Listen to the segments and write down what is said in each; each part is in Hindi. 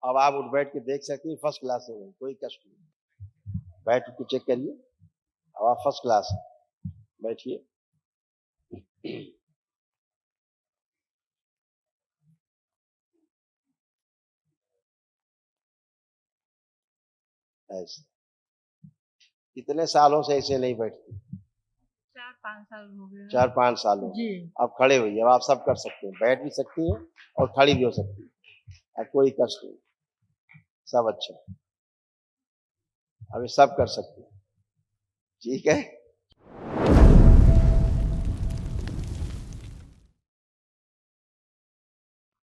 अब आप उठ बैठ के देख सकते हैं, फर्स्ट क्लास हो गई, कोई कष्ट नहीं। बैठ के चेक करिए, अब आप फर्स्ट क्लास है। बैठिए। ऐसे कितने सालों से ऐसे नहीं बैठती? 4-5 साल हो गए 4-5 साल हो जी। गए। अब खड़े हुई, अब आप सब कर सकते हैं, बैठ भी सकती हैं और खड़ी भी हो सकती है। अब कोई कष्ट नहीं, सब अच्छा, अब ये सब कर सकते हैं। ठीक है।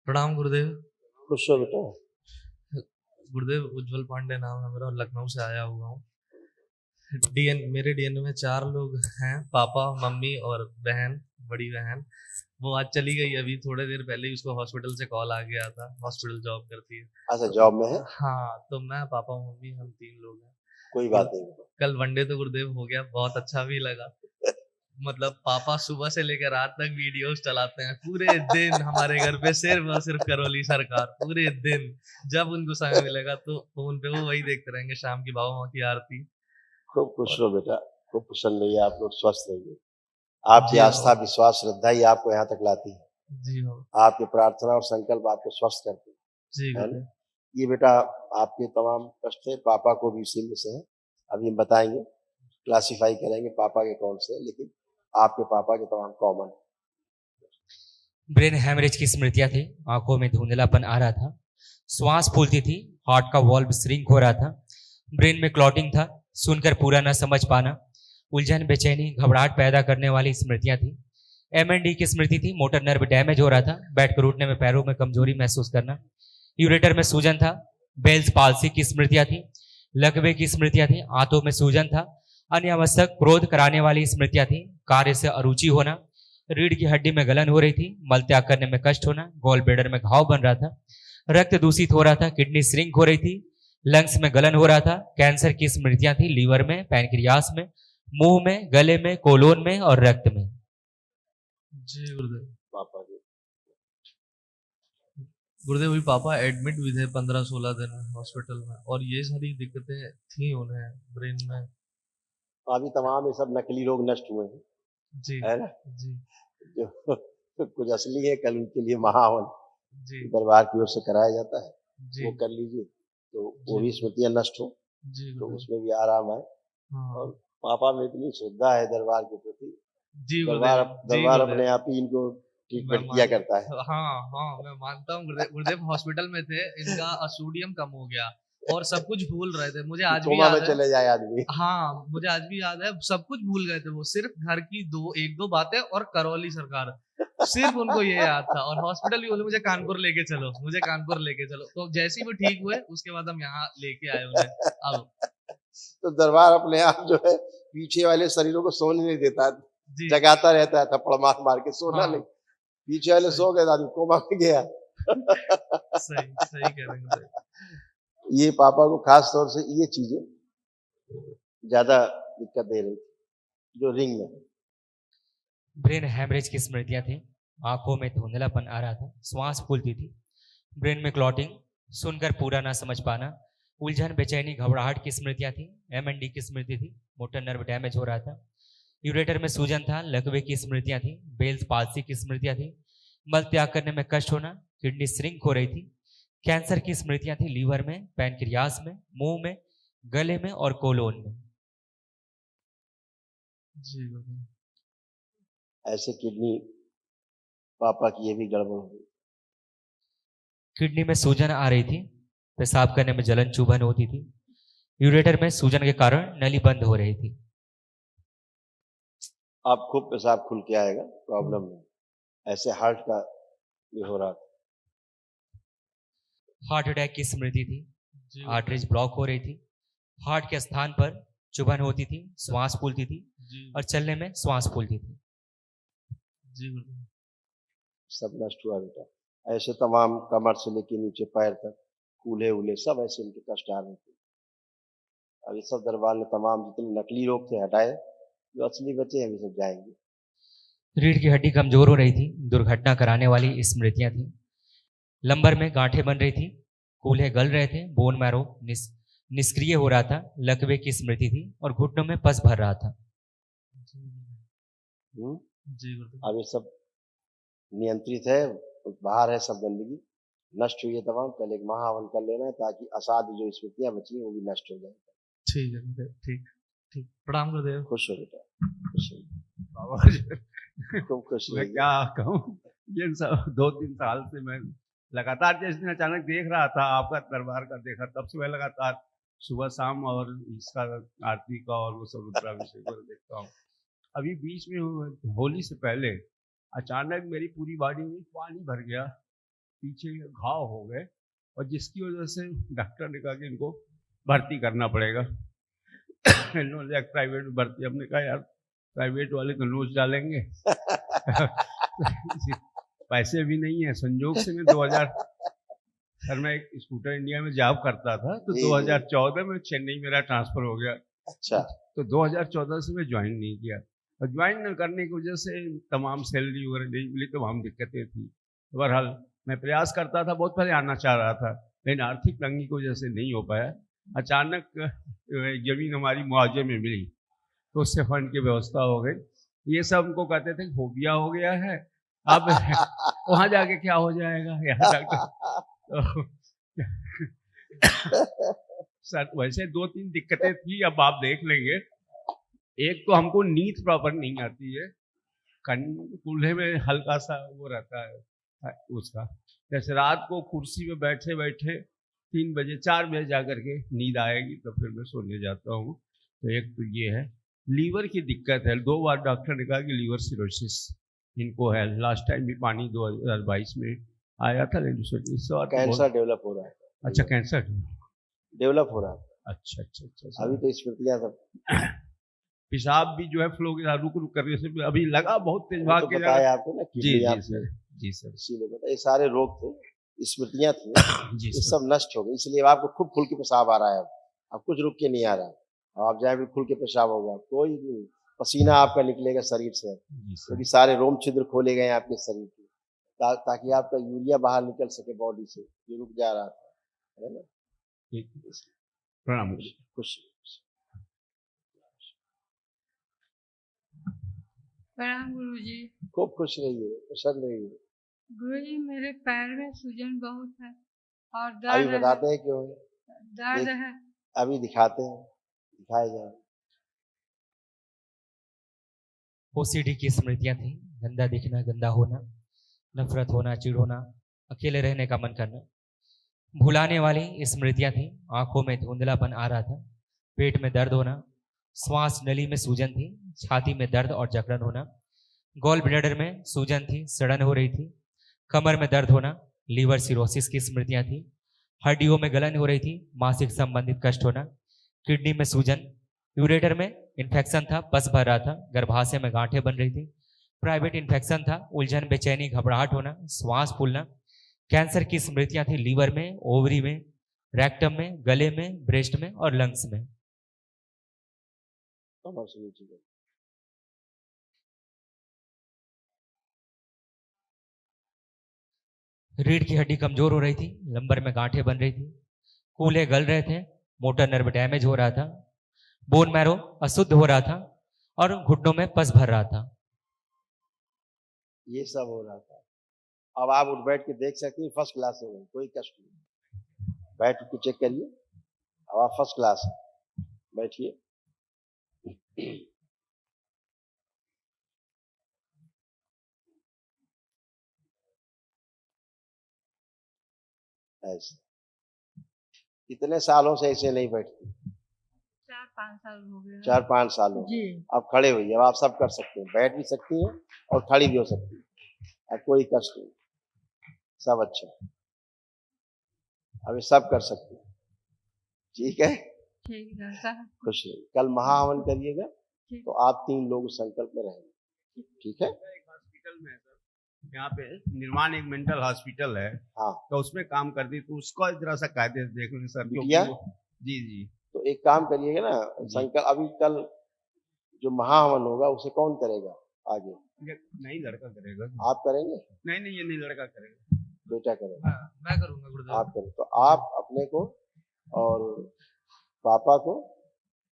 प्रणाम गुरुदेव। खुश हो बेटा। गुरुदेव उज्जवल पांडे नाम है मेरा, लखनऊ से आया हुआ हूँ। मेरे डीएनए में 4 लोग हैं, पापा, मम्मी और बहन, बड़ी बहन। वो आज चली गई, अभी थोड़े देर पहले ही उसको हॉस्पिटल से कॉल आ गया था। हॉस्पिटल जॉब करती है। अच्छा, जॉब में है? हाँ, तो मैं, पापा, मम्मी, हम 3 लोग हैं। कोई बात नहीं। कल वनडे तो गुरुदेव हो गया, बहुत अच्छा भी लगा। मतलब पापा सुबह से लेकर रात तक वीडियोस चलाते हैं, पूरे दिन हमारे घर पे सिर्फ और सिर्फ करौली सरकार, पूरे दिन। जब उनको समय मिलेगा तो फोन पे वो वही देखते रहेंगे, शाम की बाबा माँ की आरती। खूब खुश रहो बेटा, खूब प्रसन्न रहिए, आप लोग स्वस्थ रहिए। आपकी जी आस्था, विश्वास, श्रद्धा ही आपको यहाँ तक लाती है। जी हो। आपकी प्रार्थना और संकल्प आपको स्वस्थ करते जी हैं, है ना? गुरुदेव। ये बेटा आपके तमाम कष्ट है, पापा को भी इसी में से है। अभी हम बताएंगे, क्लासिफाई करेंगे पापा के कौन से, लेकिन आपके पापा के तमाम कॉमन। ब्रेन हैमरेज की स्मृतियां थी, आंखों में धुंधलापन आ रहा था, श्वास फूलती थी, हार्ट का वॉल्व श्रिंक हो रहा था, ब्रेन में क्लॉटिंग था, सुनकर पूरा न समझ पाना, उलझन, बेचैनी, घबराहट पैदा करने वाली स्मृतियां थी। एमएनडी की स्मृति थी, मोटर नर्व डैमेज हो रहा था, बैठकर उठने में पैरों में कमजोरी महसूस करना, यूरेटर में सूजन था, बेल्स पाल्सी की स्मृतियां थी, लकवे की स्मृतियां थी, आंतों में सूजन था, अनावश्यक क्रोध कराने वाली स्मृतियां थी, कार्य से अरुचि होना, रीढ़ की हड्डी में गलन हो रही थी, मल त्याग करने में कष्ट होना, गॉल ब्लैडर में घाव बन रहा था, रक्त दूषित हो रहा था, किडनी श्रिंक हो रही थी, लंग्स में गलन हो रहा था, कैंसर की स्मृतियां थी, लीवर में, पैनक्रियास में, मुंह में, गले में, कोलोन में और रक्त में। जी गुरुदेव। पापा के गुरुदेव भी पापा एडमिट भी थे 15-16 दिन हॉस्पिटल में, और ये सारी दिक्कतें थी उन्हें ब्रेन में। अभी तमाम ये सब नकली रोग नष्ट हुए हैं, जी है ना? जी जो कुछ असली है, कल उनके लिए महावन जी दरबार की ओर से कराया जाता है, जी वो कर लीजिए तो वो जी। भी स्मृतियां नष्ट हो, जी तो गुरुदेव। उसमें भी आराम आए। हाँ और पापा में इतनी श्रद्धा है दरबार के प्रति, जी दरबार गुरुदेव। जी दरबार गुरुदेव। अपने आप ही इनको मैं ट्रीटमेंट किया मान करता है। हाँ हाँ, मैं मानता हूँ गुरुदेव। गुरुदेव हॉस्पिटल में थे, इनका सोडियम कम हो गया और सब कुछ भूल रहे थे, मुझे आज भी कोमा में याद है। चले जाए आदमी। हाँ, मुझे आज भी याद है, सब कुछ भूल गए थे वो, सिर्फ घर की 1-2 बातें और करौली सरकार, सिर्फ उनको ये याद था। और हॉस्पिटल भी बोले मुझे कानपुर लेके चलो, मुझे कानपुर लेके चलो। तो जैसे ही वो ठीक हुए उसके बाद हम यहाँ लेके आए उन्हें। अब तो दरबार अपने आप जो है पीछे वाले शरीरों को सोने नहीं देता, जी जगाता रहता है, थप्पड़ मार मार के, सोना हाँ, नहीं। पीछे वाले सही सो गए, आदमी कोमा में गया। सही सही कह रहे हैं गुरुदेव। ये पापा को खास तौर से ये चीजें ज्यादा दिक्कत दे रही थी, जो रिंग में। ब्रेन हैमरेज की स्मृतियां थी, आंखों में धुंधलापन आ रहा था, श्वास फूलती थी, ब्रेन में क्लॉटिंग, सुनकर पूरा ना समझ पाना, उलझन, बेचैनी, घबराहट की स्मृतियां थी, एमएनडी की स्मृति थी, मोटर नर्व डैमेज हो रहा था, यूरेटर में सूजन था, लकवे की स्मृतियां थी, बेल्स पाल्सी की स्मृतियां थी, मल त्याग करने में कष्ट होना, किडनी श्रिंक हो रही थी, कैंसर की स्मृतियां थी, लीवर में, पैनक्रियास में, मुंह में, गले में और कोलोन में। जी गुरुदेव। ऐसे किडनी पापा की ये भी गड़बड़ हो गई। किडनी में सूजन आ रही थी, पेशाब करने में जलन चुभन होती थी, यूरेटर में सूजन के कारण नली बंद हो रही थी। आप खूब पेशाब खुल के आएगा, प्रॉब्लम नहीं। ऐसे हार्ट का भी हो रहा था। हार्ट अटैक की स्मृति थी, जी आर्टरीज ब्लॉक हो रही थी, हार्ट के स्थान पर चुभन होती थी, श्वास फूलती थी जी और चलने में श्वास फूलती थी। जी गुरुदेव। सब नष्ट हुआ बेटा। ऐसे तमाम कमर से लेके नीचे पैर तक, कूल्हे उल्हे सब ऐसे इनके कष्ट आ रहे थे। अब ये सब दरबार ने तमाम जितने नकली रोग थे हटाए, जो असली बचे हैं वो सब जाएंगे। रीढ़ की हड्डी कमजोर हो रही थी, दुर्घटना कराने वाली स्मृतियां थी, लंबर में गांठें बन रही थी, कूल्हे गल रहे थे, बोन मैरो निष्क्रिय हो रहा था, लकवे की स्मृति थी और घुटनों में पस भर रहा था। जी गुरुदेव। अब ये सब नियंत्रित है, बाहर है सब गंदगी, नष्ट हुई है तमाम। पहले एक महाहवन कर लेना है ताकि असाध्य जो स्मृतियां बची हैं वो भी नष्ट हो जाए। ठीक है गुरुदेव, ठीक ठीक। प्रणाम गुरुदेव। खुश हो बेटा, खुश हो, बाबा जी, तुम खुश मैं रहिए। क्या कहूँ, ये सब 2-3 साल से मैं लगातार, जिस दिन अचानक देख रहा था आपका दरबार का देखा, तब से मैं लगातार सुबह शाम और इसका आरती का और वो सब रुद्राभिषेक को देखता हूँ। अभी बीच में होली से पहले अचानक मेरी पूरी बॉडी में पानी भर गया, पीछे घाव हो गए, और जिसकी वजह से डॉक्टर ने कहा कि इनको भर्ती करना पड़ेगा। इन्होंने प्राइवेट में भर्ती, हमने कहा यार प्राइवेट वाले तो नोच डालेंगे। पैसे भी नहीं है। संजोग से मैं 2000 सर मैं एक स्कूटर इंडिया में जॉब करता था, तो जी, 2014 में चेन्नई मेरा ट्रांसफर हो गया, अच्छा, तो 2014 से मैं ज्वाइन नहीं किया, और ज्वाइन न करने की वजह से तमाम सैलरी वगैरह नहीं मिली, तमाम दिक्कतें थी। बहरहाल मैं प्रयास करता था, बहुत पहले आना चाह रहा था, लेकिन आर्थिक तंगी की वजह से नहीं हो पाया। अचानक जमीन हमारी मुआवजे में मिली, तो उससे फंड की व्यवस्था हो गई। ये सब हमको कहते थे फोबिया हो गया है, अब वहां जाके क्या हो जाएगा, यहाँ जाकर तो सर वैसे 2-3 दिक्कतें थी, अब आप देख लेंगे। एक तो हमको नींद प्रॉपर नहीं आती है, कूल्हे में हल्का सा वो रहता है उसका, जैसे रात को कुर्सी में बैठे बैठे 3 बजे 4 बजे जाकर के नींद आएगी, तो फिर मैं सोने जाता हूँ। तो एक तो ये है, लीवर की दिक्कत है, 2 बार डॉक्टर ने कहा कि लीवर सिरोसिस इनको है। लास्ट टाइम भी पानी 2022 में आया था, लेकिन इस बार कैंसर डेवलप हो रहा है। अच्छा कैंसर डेवलप हो रहा है। अच्छा अच्छा अच्छा। अभी तो स्मृतियां सब पेशाब भी जो है फ्लो के साथ रुक रुक करने से अभी लगा बहुत तेज भाग तो के बताया आपको ना, जी किडनी जी आपने, सर, जी सर, इसीलिए बता, ये सारे रोग थे, स्मृतियां थी, जी ये सर, सब नष्ट हो गई, इसलिए अब आपको खूब खुल के पेशाब आ रहा है। अब कुछ रुक के नहीं आ रहा है, अब आप जाए भी खुल के पेशाब होगा, कोई नहीं पसीना आपका निकलेगा शरीर से, जी सर, क्योंकि सारे रोम छिद्र खोले गए हैं आपके शरीर के, ताकि आपका यूरिया बाहर निकल सके बॉडी से, ये रुक जा रहा था, है ना। ठीक, प्रणाम। खुश प्रणाम गुरुजी। खूब खुश रहिए, प्रसन्न रहिए। गुरुजी मेरे पैर में सूजन बहुत है और अभी दर्द है, बताते हैं क्यों है, दर्द देख- है। अभी दिखाते हैं, दिखाए जाए। ओसीडी की स्मृतियां थी, गंदा दिखना, गंदा होना, नफरत होना, चिढ़ होना, अकेले रहने का मन करना। भुलाने वाली स्मृतियां थी, आंखों में धुंधलापन आ रहा था, पेट में दर्द होना, श्वास नली में सूजन थी, छाती में दर्द और जकड़न होना, गॉल ब्लैडर में सूजन थी, सड़न हो रही थी, कमर में दर्द होना, लीवर सिरोसिस की स्मृतियां थी, हड्डियों में गलन हो रही थी, मासिक संबंधित कष्ट होना, किडनी में सूजन, यूरेटर में इन्फेक्शन था, पस भर रहा था, गर्भाशय में गांठें बन रही थी, प्राइवेट इन्फेक्शन था, उलझन, बेचैनी, घबराहट होना, श्वास फूलना, कैंसर की स्मृतियां थी, लीवर में, ओवरी में, रेक्टम में, गले में, ब्रेस्ट में और लंग्स में। कमर से नीचे गए। रीढ़ की हड्डी कमजोर हो रही थी, लंबर में गांठें बन रही थी, कूल्हे गल रहे थे, मोटर नर्व डैमेज हो रहा था, बोन मैरो अशुद्ध हो रहा था और घुटनों में पस भर रहा था। ये सब हो रहा था। अब आप उठ बैठ के देख सकती हैं, फर्स्ट क्लास हो गई, कोई कष्ट नहीं। बैठ के चेक करिए, अब आप फर्स्ट क्लास हैं, बैठिए। ऐसे कितने सालों से ऐसे नहीं बैठती? 4-5 साल हो गए। 4-5 साल हो जी। गए। अब खड़े हुई, अब आप सब कर सकते हैं, बैठ भी सकती हैं और खड़ी भी हो सकती हैं, अब कोई कष्ट नहीं, सब अच्छा, अब ये सब कर सकते हैं। ठीक है, ठीक है सर। खुश रहिए। कल महाहवन करिएगा ठीक। तो आप 3 लोग संकल्प में रहेंगे, ठीक है। एक हॉस्पिटल में है सर, यहाँ पे निर्माण एक मेंटल हॉस्पिटल है, हाँ, तो उसमें काम करती, तो उसको जरा सा कायदे से देख लें सर, क्योंकि बिटिया? जी जी तो एक काम करिएगा ना, संकल्प अभी कल जो महाहवन होगा उसे कौन करेगा आगे? ये नहीं लड़का करेगा, आप करेंगे? नहीं नहीं ये नहीं लड़का करेगा, बेटा करेगा? मैं करूंगा गुरुदेव। आप करें तो आप अपने को और पापा को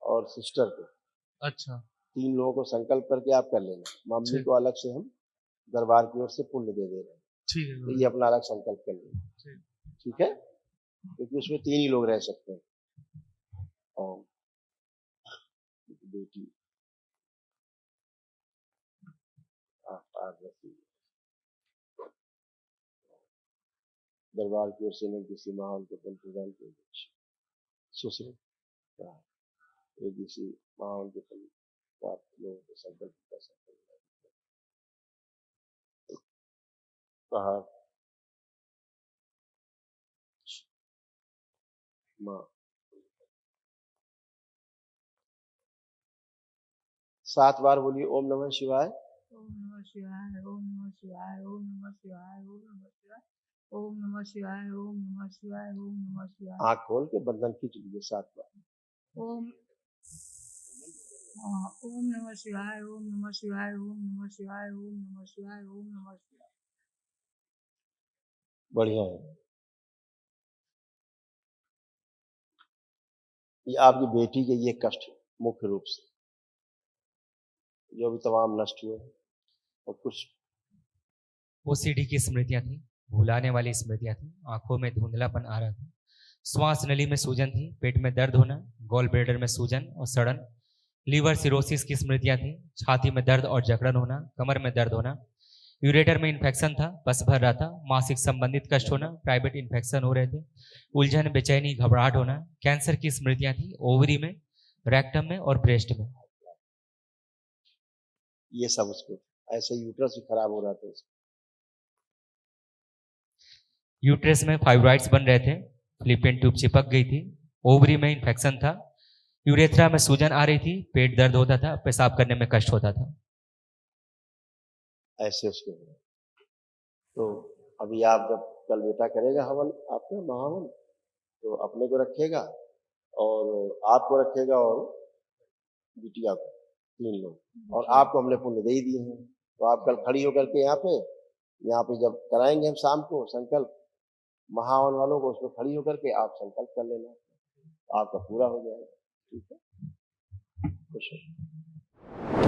और सिस्टर को, अच्छा 3 लोगों को संकल्प करके आप कर लेना। मम्मी ठीक। को अलग से हम दरबार की ओर से पुण्य दे रहे हैं, ठीक है तो गुरुदेव। ये अपना अलग संकल्प कर लेना। ठीक। ठीक है, क्योंकि उसमें 3 ही लोग रह सकते हैं। और बेटी पार्वती दरबार की ओर से नहीं किसी माहौल को बल प्रदान किए सुश्री एक किसी माहौल के फल प्राप्त लोगों को संकल्प कर सकते हैं। कहा माँ 7 बार बोलिए ओम नमः शिवाय। ओम नमः शिवाय, ओम नमः शिवाय, ओम नमः शिवाय, ओम नमः शिवाय, ओम नमः शिवाय, ओम नमः शिवाय, ओम नमः शिवाय। आँख खोल के बंधन खींच लीजिए 7 बार। ओम ओम नमः शिवाय, ओम नमः शिवाय, ओम नमः शिवाय, ओम नमः शिवाय, ओम नमः शिवाय। बढ़िया है। ये आपकी बेटी के ये कष्ट मुख्य रूप से जो भी तमाम नष्ट हुए और कुछ ओसीडी की स्मृतियां थी, भुलाने वाली स्मृतियां थी। आंखों में धुंधलापन आ रहा था, श्वास नली में सूजन थी, पेट में दर्द होना, गॉल ब्लैडर में सूजन और सड़न, लीवर सिरोसिस की स्मृतियां थी, छाती में दर्द और जकड़न होना, कमर में दर्द होना, यूरेटर में इन्फेक्शन था, बस भर रहा था, मासिक संबंधित कष्ट होना, प्राइवेट इन्फेक्शन हो रहे थे, उलझन, बेचैनी, घबराहट होना, कैंसर की स्मृतियां थी, ओवरी में, रेक्टम में और ब्रेस्ट में। ये सब उसको ऐसे यूट्रस भी खराब हो रहा था उसका। यूट्रस में फाइब्रॉइड्स बन रहे थे, फिलिपियन ट्यूब चिपक गई थी, ओवरी में इन्फेक्शन था, यूरेथ्रा में सूजन आ रही थी, पेट दर्द होता था, पेशाब करने में कष्ट होता था। ऐसे उसको हो रहा। तो अभी आप जब कल बेटा करेगा हवन आपका महावन, तो अपने को रखेगा और आपको रखेगा और बिटिया को, 3 लोग। और आपको हमने पुण्य दे ही दिए हैं, तो आप कल खड़ी होकर के यहाँ पे जब कराएंगे हम शाम को संकल्प महावन वालों को, उसमें खड़ी होकर के आप संकल्प कर लेना, आपका पूरा हो जाएगा। ठीक है, खुश हो।